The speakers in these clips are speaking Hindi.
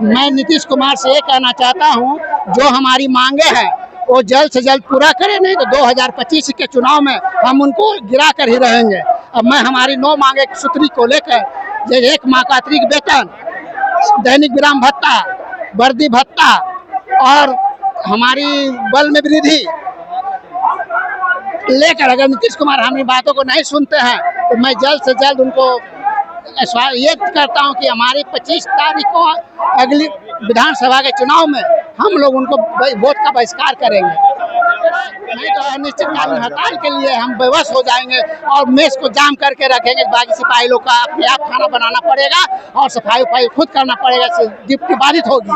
मैं नीतीश कुमार से ये कहना चाहता हूँ, जो हमारी मांगे हैं वो जल्द से जल्द पूरा करें, नहीं तो 2025 के चुनाव में हम उनको गिरा कर ही रहेंगे। अब मैं हमारी 9 मांगे सूत्री को लेकर, जैसे 1 माह का अतिरिक्त वेतन, दैनिक विराम भत्ता, वर्दी भत्ता और हमारी बल में वृद्धि लेकर, अगर नीतीश कुमार हमारी बातों को नहीं सुनते हैं तो मैं जल्द से जल्द उनको ये करता हूं कि हमारी 25 तारीख को अगली विधानसभा के चुनाव में हम लोग उनको वोट का बहिष्कार करेंगे, नहीं तो अनिश्चितकालीन हड़ताल के लिए हम बेबस हो जाएंगे और मेस को जाम करके रखेंगे। बाकी सिपाही लोग का अपने आप खाना बनाना पड़ेगा और सफाई उफाई खुद करना पड़ेगा, ड्यूटी बाधित होगी।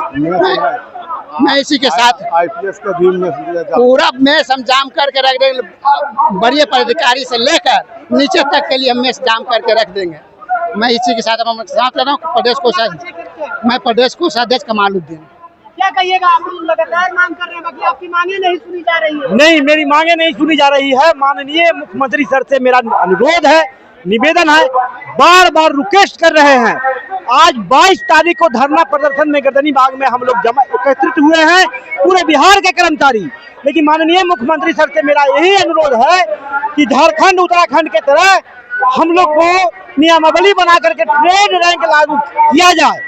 मैं इसी के साथ आईपीएस का भी पूरा मेस हम जाम करके रख देंगे, बड़े पदाधिकारी से लेकर नीचे तक के लिए हम मेस जाम करके रख देंगे। मैं इसी के साथ साथ रहा हूँ प्रदेश कोषाध्यक्ष कमालुद्दीन। क्या कहिएगा, आप लगातार मांग कर रहे हैं, बाकी आपकी मांगे नहीं सुनी जा रही है? नहीं, मेरी मांगे नहीं सुनी जा रही है। माननीय मुख्यमंत्री सर से मेरा अनुरोध है, निवेदन है, बार बार रिक्वेस्ट कर रहे हैं। आज 22 तारीख को धरना प्रदर्शन में गर्दनी बाग में हम लोग एकत्रित हुए हैं, पूरे बिहार के कर्मचारी। लेकिन माननीय मुख्यमंत्री सर से मेरा यही अनुरोध है कि झारखंड उत्तराखंड के तरह हम लोग को नियमावली बना करके ट्रेड रैंक लागू किया जाए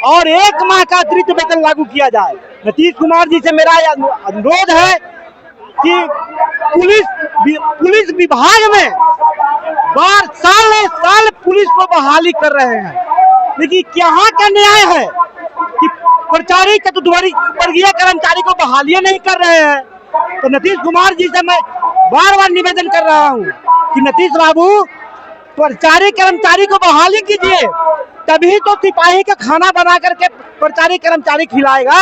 और 1 माह का अतिरिक्त वेतन लागू किया जाए। नीतीश कुमार जी से मेरा अनुरोध है कि पुलिस विभाग में साल पुलिस को बहाली कर रहे हैं, लेकिन यहाँ का न्याय है कि प्रचारी चतुर्थवर्गीय कर्मचारी को बहालियां नहीं कर रहे हैं। तो नीतीश कुमार जी से मैं बार बार निवेदन कर रहा हूँ कि नीतीश बाबू, प्रचारी कर्मचारी को बहाली कीजिए, तभी तो सिपाही का खाना बना करके प्रचारी कर्मचारी खिलाएगा,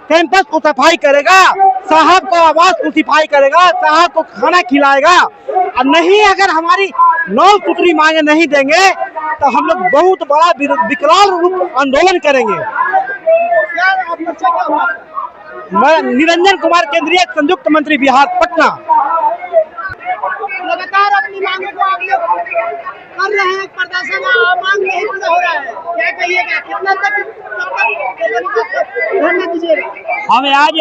कैंपस को सफाई करेगा, साहब को आवास को सफाई करेगा, साहब को खाना खिलाएगा। और नहीं, अगर हमारी 9 सूत्री मांगे नहीं देंगे तो हम लोग बहुत बड़ा विकराल रूप आंदोलन करेंगे। मैं निरंजन कुमार, केंद्रीय संयुक्त मंत्री, बिहार, पटना। लगातार अपनी मांगों को आप लोग कर रहे हैं, प्रदर्शन मांग नहीं पूरा हो रहा है, क्या कहिएगा, कितना तक धरना दीजिएगा? हमें आज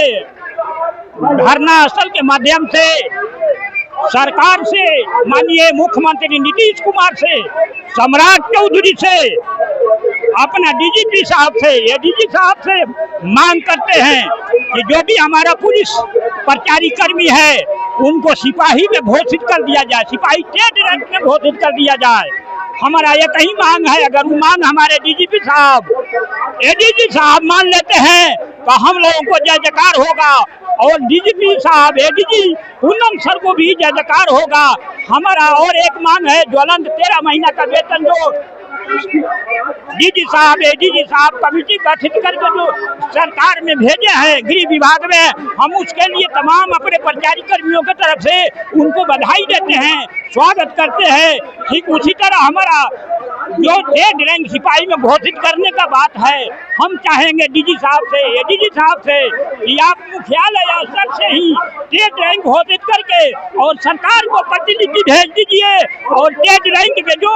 धरना स्थल के माध्यम से सरकार से, माननीय मुख्यमंत्री नीतीश कुमार से, सम्राट चौधरी से, अपना डीजीपी साहब से, एडीजी साहब से मांग करते हैं कि जो भी हमारा पुलिस प्रचारी कर्मी है उनको सिपाही में घोषित कर दिया जाए, सिपाही ट्रेड रैंक में घोषित कर दिया जाए। हमारा ये कहीं मांग है। अगर वो मांग हमारे डीजीपी साहब, एडीजी साहब मान लेते हैं तो हम लोगों को जय जयकार होगा, और डीजीपी साहब, एडीजी पूनम सर को भी जय जयकार होगा। हमारा और एक मांग है, ज्वलंत 13 महीना का वेतन जो डीजी साहब, एडीजी साहब कमेटी गठित करके जो सरकार में भेजे हैं गृह विभाग में, हम उसके लिए तमाम अपने प्रचारी कर्मियों की तरफ से उनको बधाई देते हैं, स्वागत करते हैं। ठीक उसी तरह हमारा जो ट्रेड रैंक सिपाही में घोषित करने का बात है, हम चाहेंगे डीजी साहब से, एडीजी साहब से कि आप मुख्यालय स्तर से ही ट्रेड रैंक घोषित करके और सरकार को प्रतिनिधि भेज दीजिए, और ट्रेड रैंक में जो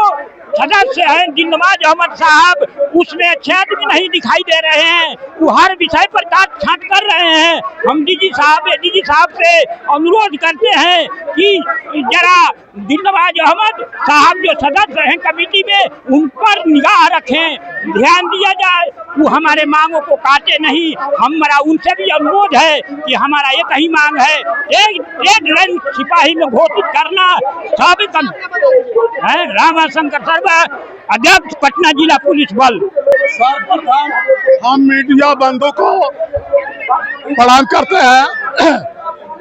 सदस्य हैं जिन्नवाज अहमद साहब, उसमें छेद भी नहीं दिखाई दे रहे हैं, वो हर विषय पर काट छांट कर रहे हैं। हम डीजी साहब से अनुरोध करते हैं कि जरा जिन्नवाज अहमद साहब जो सदस्य हैं कमेटी में, उन पर निगाह रखें, ध्यान दिया जाए, वो हमारे मांगों को काटे नहीं। हमारा उनसे भी अनुरोध है कि हमारा एक ही मांग है, ट्रेड रैंक सिपाही में घोषित करना। रामाशंकर सर्व, अध्यक्ष, पटना जिला पुलिस बल। सर्वप्रथम हम मीडिया बंधु को प्रणाम करते हैं।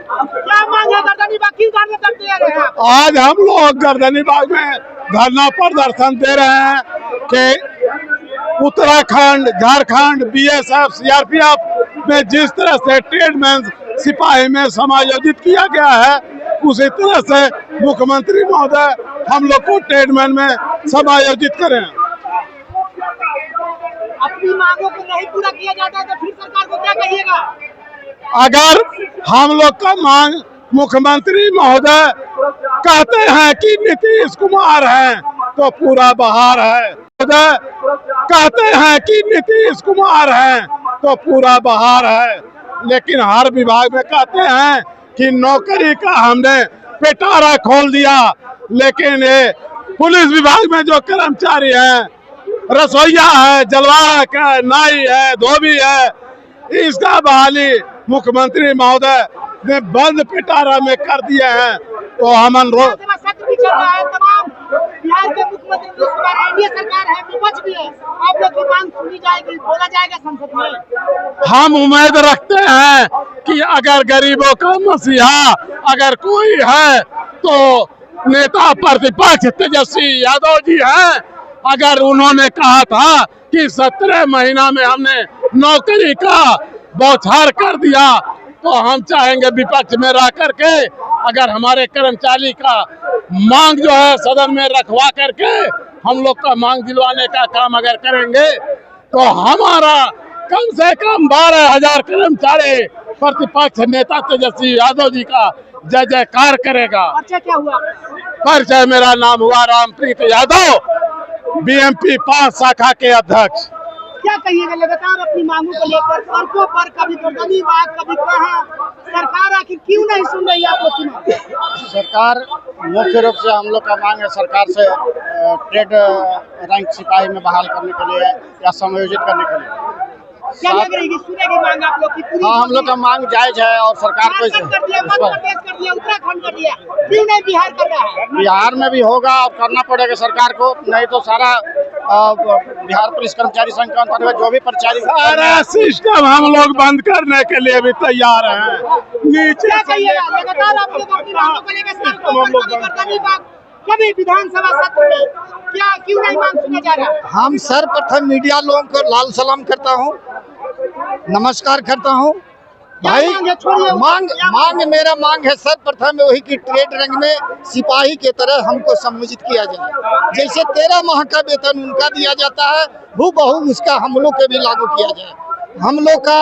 क्या मांग है? गर्दनी बाग क्यों धरना दे रहे हैं? आज हम लोग गर्दनी बाग में धरना प्रदर्शन दे रहे हैं कि उत्तराखंड, झारखंड, बीएसएफ, सीआरपीएफ में जिस तरह से ट्रेडमैन सिपाही में समायोजित किया गया है, उसी तरह से मुख्यमंत्री महोदय हम लोग को ट्रेडमैन में समायोजित करें। अपनी मांगों को नहीं पूरा किया जाता है तो फिर सरकार को क्या कहिएगा? अगर हम लोग का मांग मुख्यमंत्री महोदय कहते हैं कि नीतीश कुमार है तो पूरा बहार है। कहते हैं कि नीतीश कुमार है तो पूरा बहार है, लेकिन हर विभाग में कहते हैं कि नौकरी का हमने पिटारा खोल दिया। लेकिन ये पुलिस विभाग में जो कर्मचारी हैं, रसोईया है, जलवाहक है, नाई है, धोबी है, इसका बहाली मुख्यमंत्री महोदय ने बंद पिटारा में कर दिए हैं। तो हम अनुरोध, सत्र भी चल रहा है, तमाम बिहार के मुख्यमंत्री नीतीश कुमार, एनडीए सरकार है, विपक्ष भी है, आप लोग की मांग सुनी जाएगी, बोला जाएगा संसद में। हम उम्मीद रखते हैं कि अगर गरीबों का मसीहा अगर कोई है तो नेता प्रतिपक्ष तेजस्वी यादव जी हैं। अगर उन्होंने कहा था कि 17 महीना में हमने नौकरी का बौछार कर दिया, तो हम चाहेंगे विपक्ष में रह करके अगर हमारे कर्मचारी का मांग जो है सदन में रखवा करके हम लोग का मांग दिलवाने का काम अगर करेंगे तो हमारा कम से कम 12,000 कर्मचारी प्रतिपक्ष नेता तेजस्वी यादव जी का जय जयकार करेगा। अच्छा, क्या हुआ? परिचय, मेरा नाम हुआ रामप्रीत यादव, बीएमपी 5 शाखा के अध्यक्ष। क्या कहिएगा लगातार अपनी मांगों को लेकर सड़कों पर, कभी गर्दनी बाग, कभी कहाँ, सरकार आखिर क्यों नहीं सुन रही है आप लोग की मांग? सरकार मुख्य रूप से हम लोग का मांग है सरकार से ट्रेड रैंक सिपाही में बहाल करने के लिए या समायोजित करने के लिए। क्या लग रही है सुनेगी मांग आप लोग की पूरी? हाँ, हम लोग का मांग जायज है और सरकार को कर दिया, मध्य प्रदेश कर दिया, उत्तराखंड कर दिया, क्यों नहीं बिहार कर रहा है? बिहार में भी होगा और करना पड़ेगा सरकार को, नहीं तो सारा बिहार पुलिस कर्मचारी संघ के अंतर्गत जो भी कर्मचारी, सारा सिस्टम हम लोग बंद करने के लिए भी तैयार हैं। नीचे क्या कहिएगा लगातार आप लोग अपनी मांगों को लेकर सड़कों पर, कभी गर्दनी बाग, कभी विधानसभा सत्र में, क्या क्यों नहीं मांग सुना जा रहा? हम सर्वप्रथम मीडिया लोगों को लाल सलाम करता हूँ, नमस्कार करता हूँ भाई। मांग मेरा मांग है सर्वप्रथम वही कि ट्रेड रंग में सिपाही के तरह हमको सम्मानित किया जाए। जैसे 13 माह का वेतन उनका दिया जाता है, हूबहू उसका हम लोग के भी लागू किया जाए। हम लोग का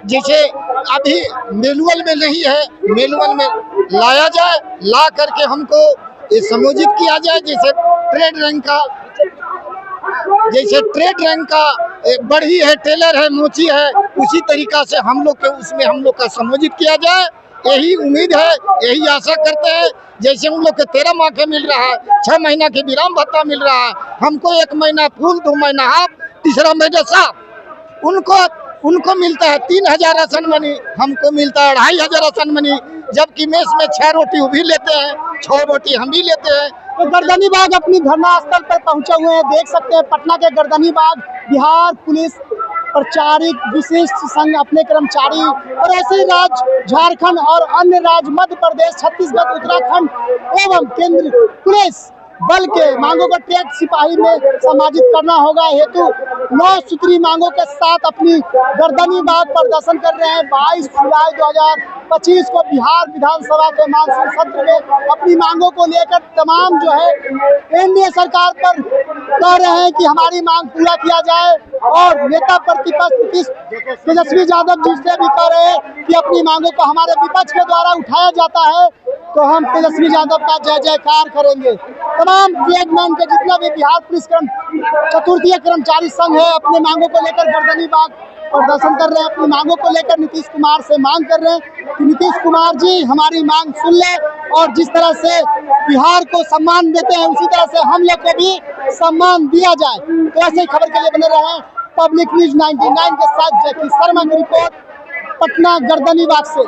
जैसे अभी मैनुअल में नहीं है, मैनुअल में लाया जाए, ला करके हमको ये सम्मानित किया जाए। जैसे ट्रेड रंग का, जैसे ट्रेड रैंक का बढ़ी है, टेलर है, मोची है, उसी तरीका से हम लोग के उसमें हम लोग का सम्मानित किया जाए। यही उम्मीद है, यही आशा करते हैं। जैसे उन लोग के 13 माह के मिल रहा है, 6 महीना के विराम भत्ता मिल रहा है, हमको 1 महीना फुल, 2 महीना हाफ, तीसरा महीना साफ। उनको मिलता है 3,000 राशन मनी, हमको मिलता है 2,500 राशन मनी। जबकि मेस में 6 रोटी वो भी लेते हैं, 6 रोटी हम भी लेते हैं। तो गर्दनी बाग अपनी धरना स्थल पर पहुंचे हुए हैं, देख सकते हैं पटना के गर्दनी बाग बिहार पुलिस प्रचारिक विशिष्ट संघ अपने कर्मचारी और ऐसे राज्य झारखंड और अन्य राज्य मध्य प्रदेश, छत्तीसगढ़, उत्तराखंड एवं केंद्र पुलिस बल के मांगों को ट्रेड सिपाही में समाजित करना होगा हेतु 9 सूत्री मांगों के साथ अपनी गर्दनी बाग प्रदर्शन कर रहे हैं। 22 जुलाई 2025 को बिहार विधानसभा के मानसून सत्र में अपनी मांगों को लेकर तमाम जो है एनडीए सरकार पर कह रहे हैं कि हमारी मांग पूरा किया जाए और नेता प्रतिपक्ष तेजस्वी यादव जी से भी कह रहे हैं कि अपनी मांगों को हमारे विपक्ष के द्वारा उठाया जाता है तो हम तेजस्वी यादव का जय जयकार करेंगे। तमाम ट्रेडमैन के जितना भी बिहार पुलिस चतुर्थीय कर्मचारी संघ है अपने मांगों को लेकर गर्दनी बाग प्रदर्शन कर रहे हैं। अपनी मांगों को लेकर नीतीश कुमार से मांग कर रहे हैं कि नीतीश कुमार जी हमारी मांग सुन ले और जिस तरह से बिहार को सम्मान देते हैं उसी तरह से हम लोग को भी सम्मान दिया जाए। तो ऐसे ही खबर के लिए बने रहे पब्लिक न्यूज 99 के साथ जैकी शर्मा की रिपोर्ट, पटना गर्दनी बाग से।